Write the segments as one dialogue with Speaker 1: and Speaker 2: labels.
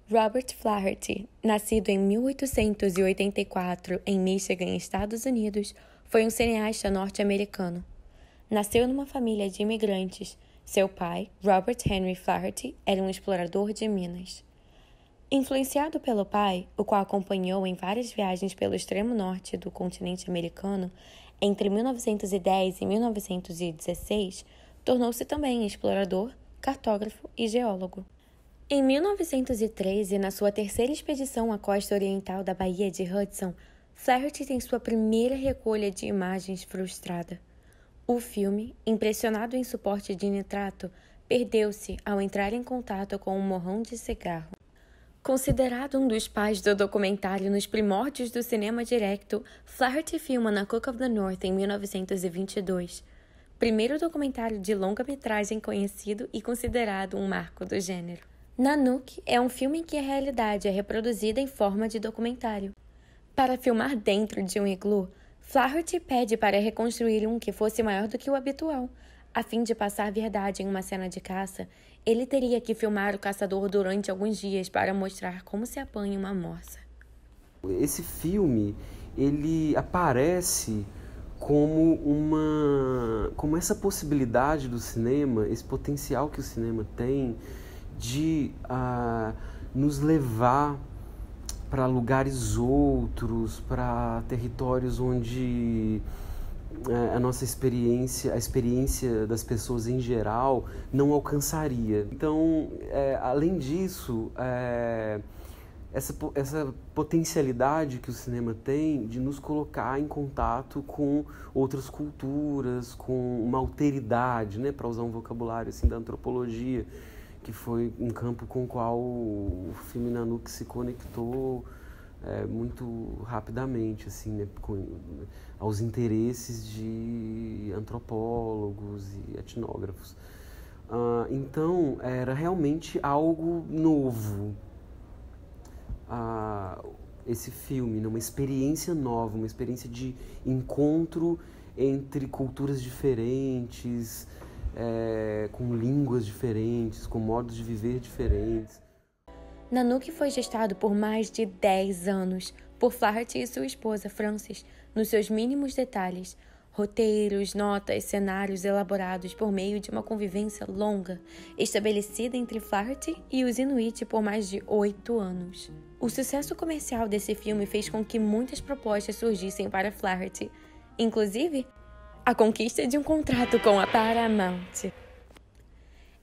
Speaker 1: Robert Flaherty, nascido em 1884 em Michigan, Estados Unidos, foi um cineasta norte-americano. Nasceu numa família de imigrantes. Seu pai, Robert Henry Flaherty, era um explorador de minas. Influenciado pelo pai, o qual acompanhou em várias viagens pelo extremo norte do continente americano, entre 1910 e 1916, tornou-se também explorador, cartógrafo e geólogo. Em 1913, na sua terceira expedição à costa oriental da Baía de Hudson, Flaherty tem sua primeira recolha de imagens frustrada. O filme, impressionado em suporte de nitrato, perdeu-se ao entrar em contato com um morrão de cigarro. Considerado um dos pais do documentário nos primórdios do cinema direto, Flaherty filma na Cook of the North em 1922, primeiro documentário de longa-metragem conhecido e considerado um marco do gênero. Nanook é um filme em que a realidade é reproduzida em forma de documentário. Para filmar dentro de um iglu, Flaherty pede para reconstruir um que fosse maior do que o habitual. A fim de passar verdade em uma cena de caça, ele teria que filmar o caçador durante alguns dias para mostrar como se apanha uma morsa.
Speaker 2: Esse filme, ele aparece como essa possibilidade do cinema, esse potencial que o cinema tem de nos levar para lugares outros, para territórios onde a nossa experiência, a experiência das pessoas em geral, não alcançaria. Então, além disso, essa potencialidade que o cinema tem de nos colocar em contato com outras culturas, com uma alteridade, né, para usar um vocabulário assim, da antropologia, que foi um campo com o qual o filme Nanook se conectou muito rapidamente, assim, né, aos interesses de antropólogos e etnógrafos. Então, era realmente algo novo, esse filme, né, uma experiência nova, uma experiência de encontro entre culturas diferentes, com línguas diferentes, com modos de viver diferentes.
Speaker 1: Nanook foi gestado por mais de 10 anos por Flaherty e sua esposa, Frances, nos seus mínimos detalhes, roteiros, notas, cenários elaborados por meio de uma convivência longa, estabelecida entre Flaherty e os Inuit por mais de 8 anos. O sucesso comercial desse filme fez com que muitas propostas surgissem para Flaherty, inclusive a conquista de um contrato com a Paramount.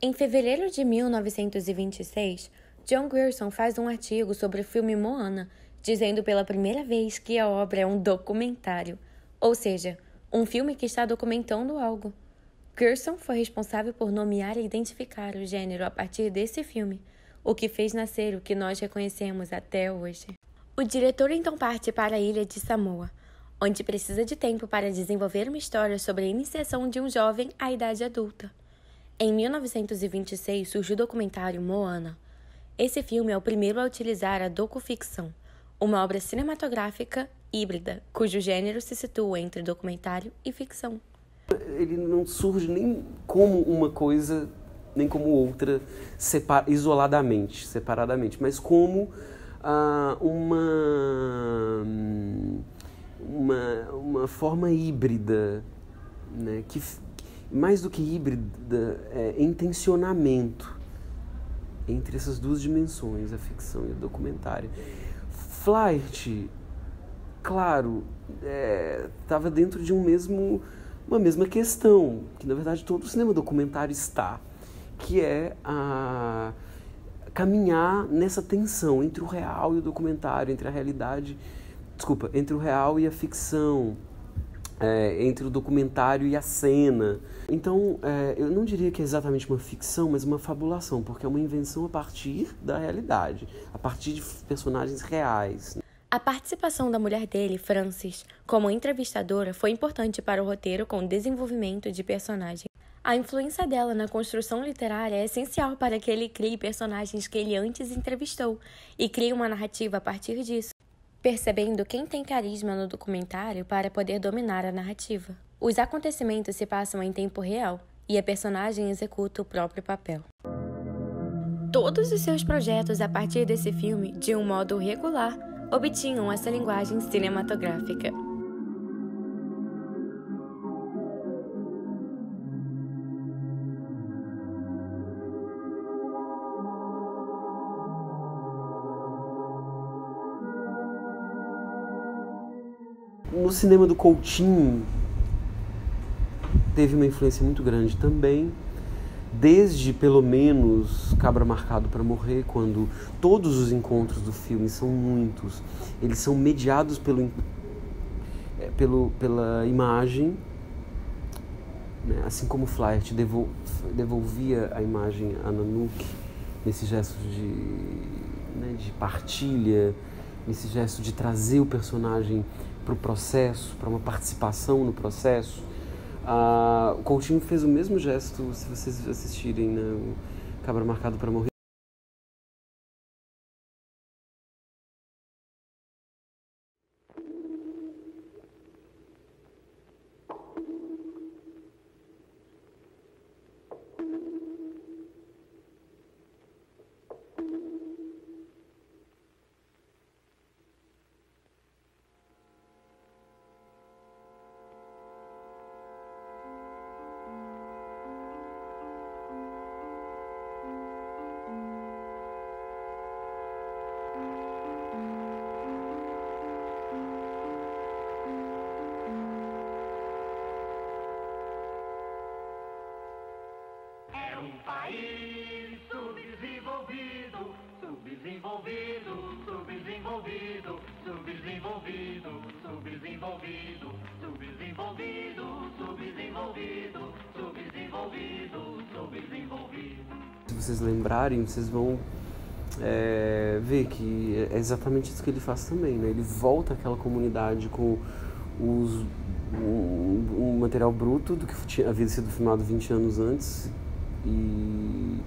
Speaker 1: Em fevereiro de 1926, John Grierson faz um artigo sobre o filme Moana, dizendo pela primeira vez que a obra é um documentário, ou seja, um filme que está documentando algo. Grierson foi responsável por nomear e identificar o gênero a partir desse filme, o que fez nascer o que nós reconhecemos até hoje. O diretor então parte para a ilha de Samoa, onde precisa de tempo para desenvolver uma história sobre a iniciação de um jovem à idade adulta. Em 1926 surge o documentário Moana. Esse filme é o primeiro a utilizar a docuficção, uma obra cinematográfica híbrida, cujo gênero se situa entre documentário e ficção.
Speaker 2: Ele não surge nem como uma coisa, nem como outra, isoladamente, separadamente, mas como uma forma híbrida, né? Que mais do que híbrida, é intencionamento entre essas duas dimensões, a ficção e o documentário. Flaherty, claro, estava dentro de uma mesma questão, que na verdade todo o cinema documentário está, que é caminhar nessa tensão entre o real e o documentário, entre a realidade, entre o real e a ficção, entre o documentário e a cena. Então, eu não diria que é exatamente uma ficção, mas uma fabulação, porque é uma invenção a partir da realidade, a partir de personagens reais.
Speaker 1: A participação da mulher dele, Frances, como entrevistadora, foi importante para o roteiro com o desenvolvimento de personagem. A influência dela na construção literária é essencial para que ele crie personagens que ele antes entrevistou e crie uma narrativa a partir disso, percebendo quem tem carisma no documentário para poder dominar a narrativa. Os acontecimentos se passam em tempo real e a personagem executa o próprio papel. todos os seus projetos a partir desse filme, de um modo regular, obtinham essa linguagem cinematográfica.
Speaker 2: No cinema do Coutinho, teve uma influência muito grande também, desde pelo menos Cabra Marcado para Morrer, quando todos os encontros do filme são muitos, eles são mediados pela imagem, né? Assim como Flaherty devolvia a imagem a Nanook nesse gesto de partilha, nesse gesto de trazer o personagem para o processo, para uma participação no processo. O Coutinho fez o mesmo gesto, se vocês assistirem, né, o Cabra Marcado para Morrer.
Speaker 3: País subdesenvolvido, subdesenvolvido, subdesenvolvido, subdesenvolvido, subdesenvolvido, subdesenvolvido, subdesenvolvido, subdesenvolvido, subdesenvolvido.
Speaker 2: Se vocês lembrarem, vocês vão ver que é exatamente isso que ele faz também, né? Ele volta àquela comunidade com um material bruto do que havia sido filmado 20 anos antes e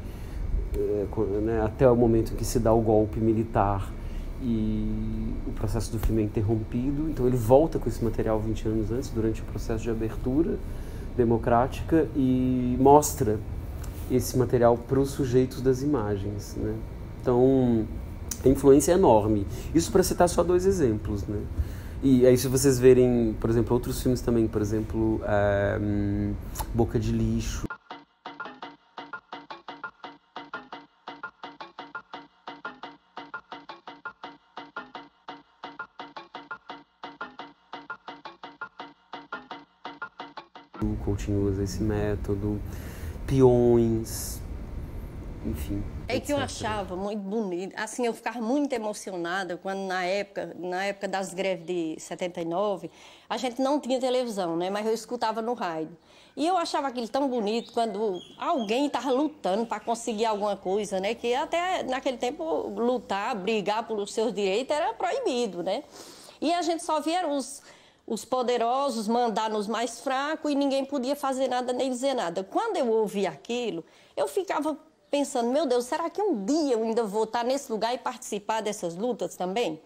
Speaker 2: né, até o momento em que se dá o golpe militar e o processo do filme é interrompido. Então ele volta com esse material 20 anos antes, durante o processo de abertura democrática, e mostra esse material para os sujeitos das imagens, né? Então a influência é enorme. Isso para citar só dois exemplos, né? E aí, se vocês verem, por exemplo, outros filmes também, por exemplo, Boca de Lixo. O Coutinho usa esse método, Peões, enfim.
Speaker 4: É que eu achava muito bonito, assim, eu ficava muito emocionada quando na época das greves de 79, a gente não tinha televisão, né, mas eu escutava no rádio. E eu achava aquilo tão bonito quando alguém estava lutando para conseguir alguma coisa, né, que até naquele tempo lutar, brigar pelos seus direitos era proibido, né. E a gente só via os poderosos mandar nos mais fracos e ninguém podia fazer nada nem dizer nada. Quando eu ouvia aquilo, eu ficava pensando, meu Deus, será que um dia eu ainda vou estar nesse lugar e participar dessas lutas também?